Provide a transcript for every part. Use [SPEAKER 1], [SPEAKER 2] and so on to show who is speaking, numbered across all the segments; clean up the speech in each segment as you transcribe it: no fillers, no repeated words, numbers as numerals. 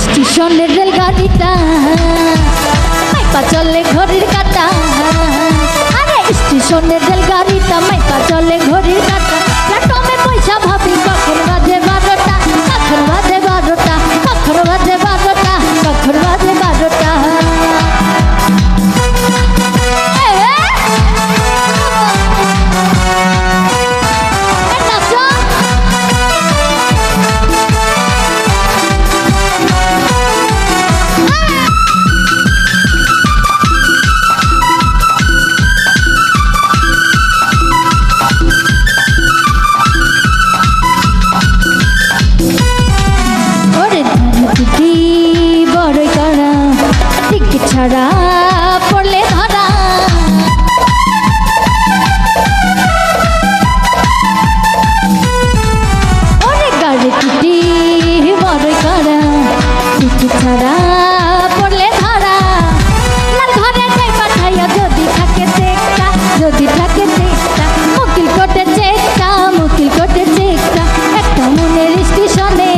[SPEAKER 1] স্টেশনের রেলগাড়িটা মাইপা চলে ঘড়ির কাঁটা। আরে স্টেশনের রেলগাড়িটা মাইপা চলে ঘড়ির কাঁটা। প্ল্যাটফর্মে পয়সা ভাবি কখন বাজে 12টা, কখন বাজে 12টা, কখন বাজে 12টা, কখন বাজে 12টা। ছাড়া পড়লে ধরা অনেক গাড়ি টুটি বড় করা টিকিট ছাড়া পড়লে ধরা। লাল ঘরে যাই পাঠাইয়া যদি থাকে চেকটা, যদি থাকে চেকটা মুকিল কোটে চেকটা, মুকিল কোটে চেকটা। একটা মনের স্টেশনে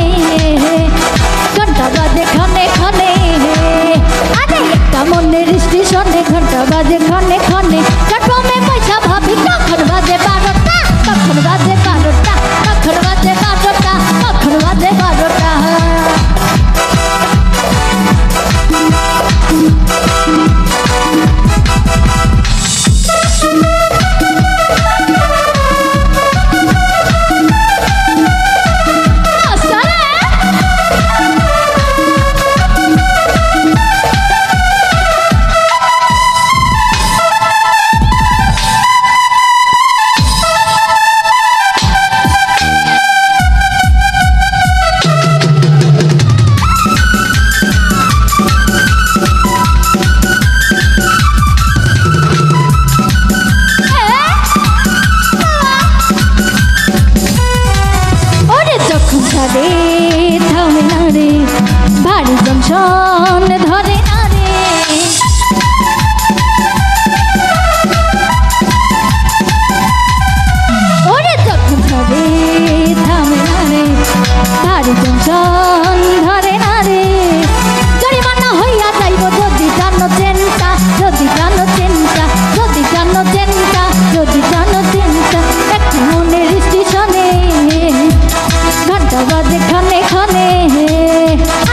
[SPEAKER 1] ঘন্টা বাজে ক্ষণে ক্ষণে। মনের স্টেশনে ঘন্টা বাজে ক্ষণে ক্ষণে। প্ল্যাটফর্মে পয়সা ভাবি কখন বাজে 12টা, কখন বাজে 12টা, কখন বাজে 12টা, কখন বাজে 12টা। থামে না রে ভারী জংশন ধরে না রে। ওরে যখন ধরে থামে না রে ভারী জংশন ধরে না রে। জরিমানা হইয়া যাইব যদি জানো চেনটা, যদি জানো চেনটা, যদি জানো চেনটা, যদি জানো চেনটা। একটা মনের স্টেশনে ঘন্টা বাজে ক্ষণে ক্ষণে।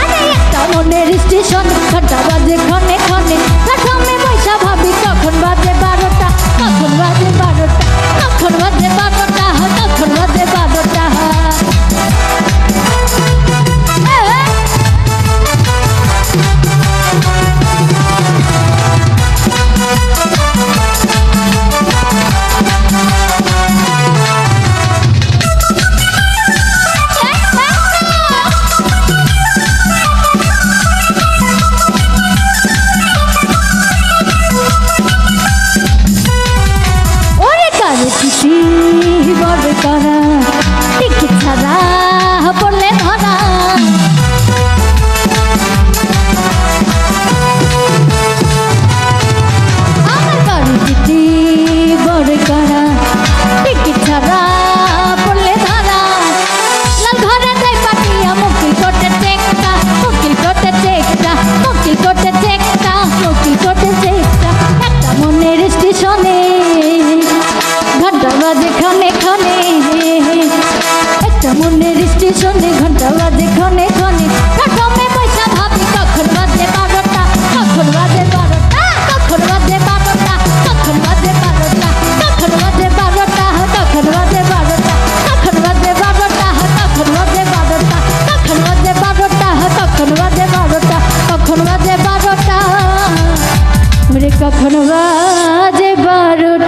[SPEAKER 1] আরে একটা মনের স্টেশন ঘন্টা বাজে ক্ষণে ক্ষণে। প্ল্যাটফর্মে পয়সা ভাবি কখন বাজে 12টা, কখন বাজে 12টা, কখন বাজে 12টা, কখন বাজে 12টা। বড় করা টিকিট ছাড়া পড়লে ধরা। আমার গাড়ি টিটি বড় করা টিকিট ছাড়া পড়লে ধরা। লাল ঘরে যাই পাঠিয়া মুকিল কোটে চেকটা, মুকিল কোটে চেকটা, মুকিল কোটে চেকটা, মুকিল কোটে চেকটা। একটা মনের স্টেশনে ঘন্টা বাজে ক্ষণে ক্ষণে। একটা মনের স্টেশনে ঘন্টা বাজে ক্ষণে ক্ষণে। প্ল্যাটফর্মে পয়সা ভাবি কখন বাজে 12টা, কখন বাজে 12টা, কখন বাজে 12টা, কখন বাজে 12টা, কখন বাজে 12টা, কখন বাজে 12টা, কখন বাজে 12টা, কখন বাজে 12টা, কখন বাজে 12টা, কখন বাজে 12টা, কখন বাজে 12টা, কখন বাজে 12টা।